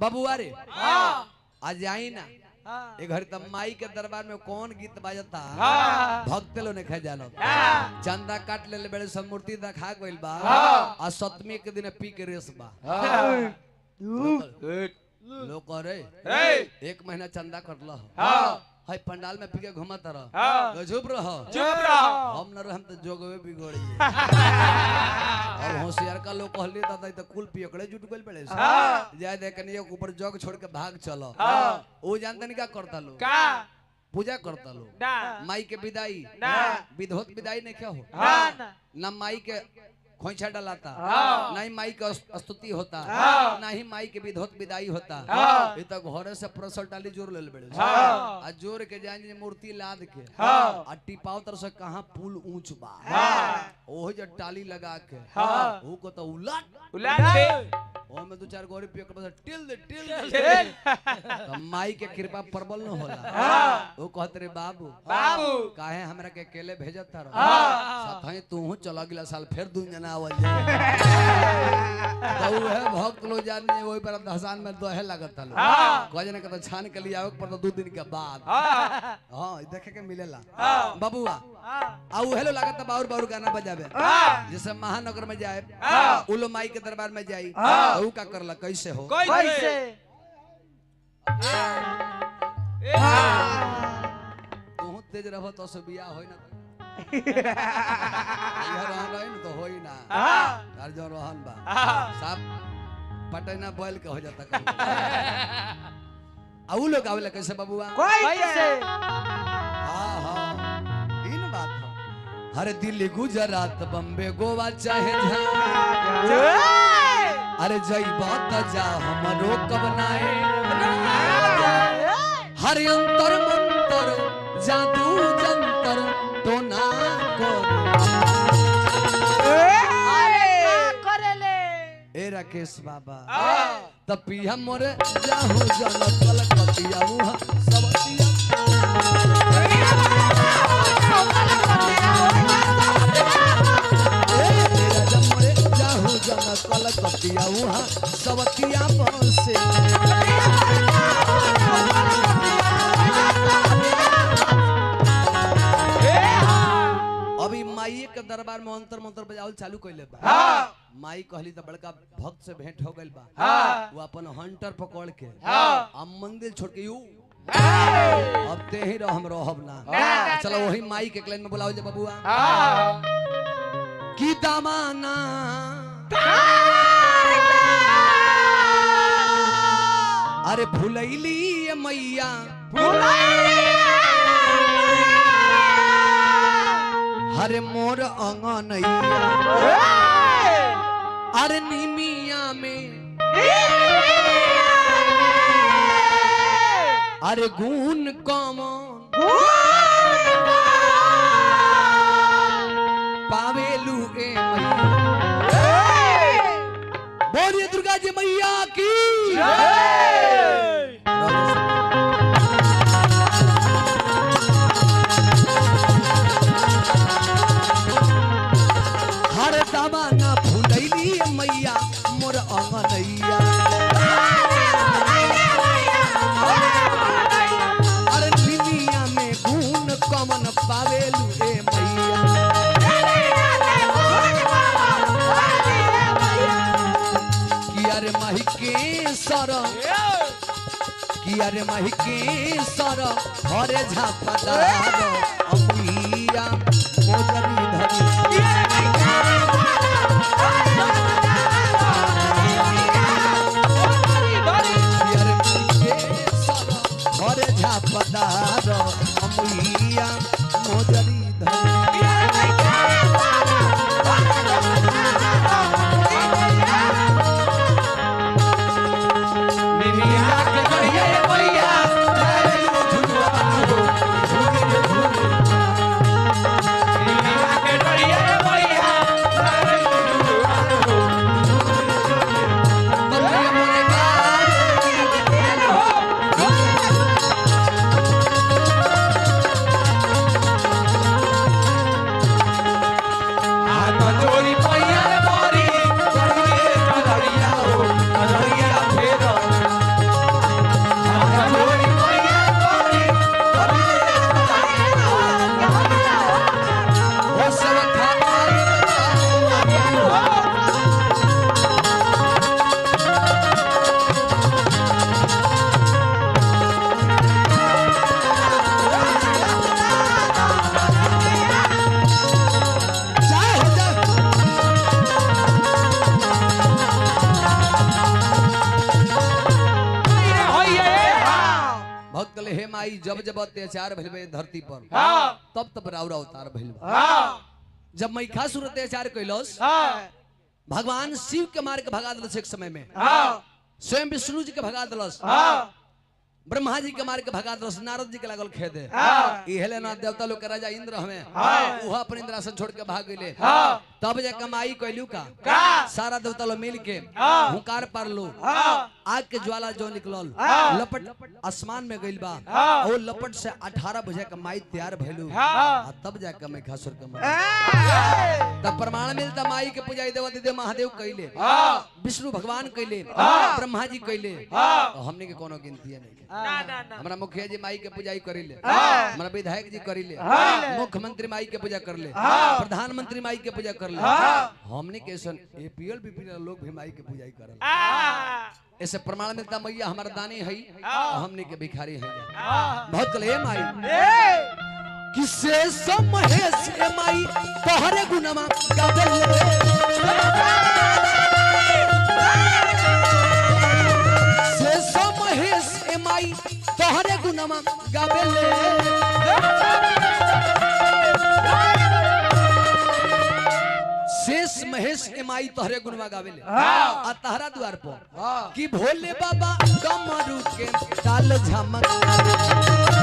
बबुआ रे आज आई ना ए घर तब माई के दरबार में कौन गीत बाजता भक्त लोग ने खा जानो चंदा काट ले बड़े सब मूर्ति दिखा गइल बा आ सप्तमी के दिन पी के रेस बा लोग करे 1 महीना चंदा कटल हाय पंडाल में पी के घुमत रह चुप रहो हम न हम तो जोगवे बिगड़ी अब होशियार का लोग कहली दादा तो कुल पियकड़े जुट गइल पड़े जाय देखनियो ऊपर जग छोड़ के भाग चलो वो जानते नहीं क्या करता लोग पूजा करता लोग माई के विदाई विधोत विदाई नहीं क्या हो ना माई के खोइछा डलाता ना ही माई का स्तुति होता ना ही माई के विधोत विदाई होता ये तो घरे से प्रसर डाली जोर ले बड़े आ जोर के जान मूर्ति लाद के आ टिपाव तर से कहां पुल ऊंच बा ओह जो टाली लगा के वो को तो उलट के ओ में 2-4 गोरी पे बस टिल दे तो माई के कृपा प्रबल न होला वो कहत रे बाबू काहे हमरा के अकेले भेजत था साथै तू चला गेला साल फिर 2 जना आवल तो है भक्त लोग जाने ओई पर दहसान में दोहे लागत लो गजने के तो छान के लिए आवे पर तो 2 दिन के बाद हां देखे के मिलेला बबुआ आ हेलो लागत बाउर बाउर गाना बजावे जैसे महानगर में जाए उलो माई के दरबार में जाई ऊ का करला कैसे हो कैसे तू तेज रहबो तो से बियाह होई ना यार रहन तो होई ना यार जो रहन बा सब पटना बोल के हो जाता आ ऊ लोग आवेला कैसे बबुआ कैसे हां हां इन बात है हर दिल्ली गुजरात बम्बे गोवा चाहे अरे जई बात जा हमरो कबनाए हर अंतर मंतर जादू जंतर तो ना करेले ए राकेश बाबा तब पिया मोरे जाहो जन कलकतिया मुहा सबतिया कलकतिया वहाँ सबतिया से अभी माई के दरबार में अंतर मंत्र बजावल चालू कइले बा माई कहली तो बड़का भक्त से भेंट हो गइल बा वो अपन हंटर पकड़ के हम मंदिर छोड़ के यू अब ते ही रह हम रहब ना चलो वही माई के क्लाइन में बुलाओ जे बबुआ की दामाना अरे भुलैली मैया हरे मोर अंगनैया अरे निमिया में अरे गुण कमन पावेलू ए मैया बोलिए दुर्गा जी मैया की हर दामाना फुलैली मैया मोर अंगनैया अरे दुनिया में गुण कमन पावेलू ए मैया कियारे माही के सर कियारे माही के सर हरे झापदार अमुइया मोजरी धरी कियारे माही के सर हरे झापदार अमुइया मोजरी धरी कले हे माई जब जब अत्याचार भइल बे धरती पर तब तब राउर अवतार भइल जब महिषासुर अत्याचार कैलस भगवान शिव के मार के भगा दिलस एक समय में स्वयं विष्णु जी के भगा दिलस ब्रह्मा जी के मार के भगा दिलस नारद जी के लागल खेदे इहेले ना देवता लोग के राजा इंद्र हमें वो अपन इंद्रासन छोड़ के भाग गइले तब जे कमाई कैलू का सारा देवता लोग मिल के हुंकार पारलो आग के ज्वाला जो निकलल लपट आसमान में गइल बा ओ लपट से 18 बजे कमाई तैयार भइलू तब जाके महिषासुर के मार तब प्रमाण मिलता माई के पूजा देवती देव महादेव कैले विष्णु भगवान कैले ब्रह्मा जी कैले हमने के कोनो गिनती नहीं हमरा मुखिया जी माई के पूजा करिले हमरा विधायक जी करिले मुख्यमंत्री माई के पूजा करले प्रधानमंत्री माई के पूजा करले हमने के सन एपीएल बीपीएल लोग भी माई के पूजा करल ऐसे प्रमाण मिलता मैया हमारा दानी है हमने के भिखारी है बहुत कले माई किसे समहेश ए माई तोहरे गुणमा गावेले से समहेश ए माई तोहरे गुणमा गावेले शेष महेश ए माई तोहरे गुणमा गावेले आ तहरा द्वार पर कि भोले बाबा कमरू के ताल झमक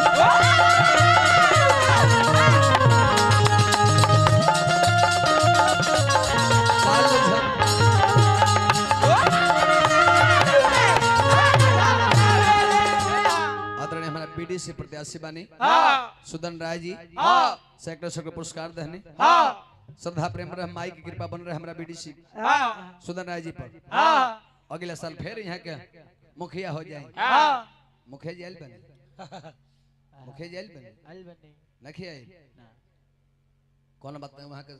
आदरणीय हमारा बीडीसी प्रत्याशी बानी सुदन राय जी सेक्टर से पुरस्कार देने श्रद्धा प्रेम रह माई की कृपा बन रहे हमारा बीडीसी सुदन राय जी पर अगले साल फिर यहाँ के मुखिया हो जाए मुखिया जेल बने मुखिया जेल बने नखिया कौन बात वहाँ के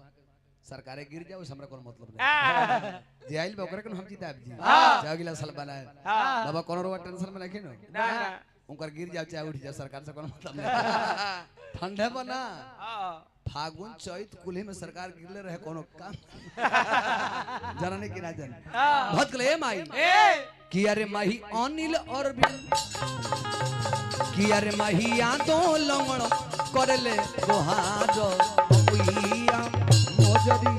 सरकारें गिर जाओ हमरा कोनो मतलब नहीं जेल में ओकरे के हम जीताब जी चाहे अगला साल बनाए बाबा कोनो रोवा टेंशन में रखे ना उनकर गिर जाओ चाहे उठ जाओ सरकार से कोनो मतलब नहीं ठंडे बना फागुन चैत कुल्हे में सरकार गिरले रहे कोनो काम जाना नहीं कि ना जाने बहुत कले माई कि अरे माही अनिल और कि अरे माही यादो लंगड़ करले दोहार मोजरी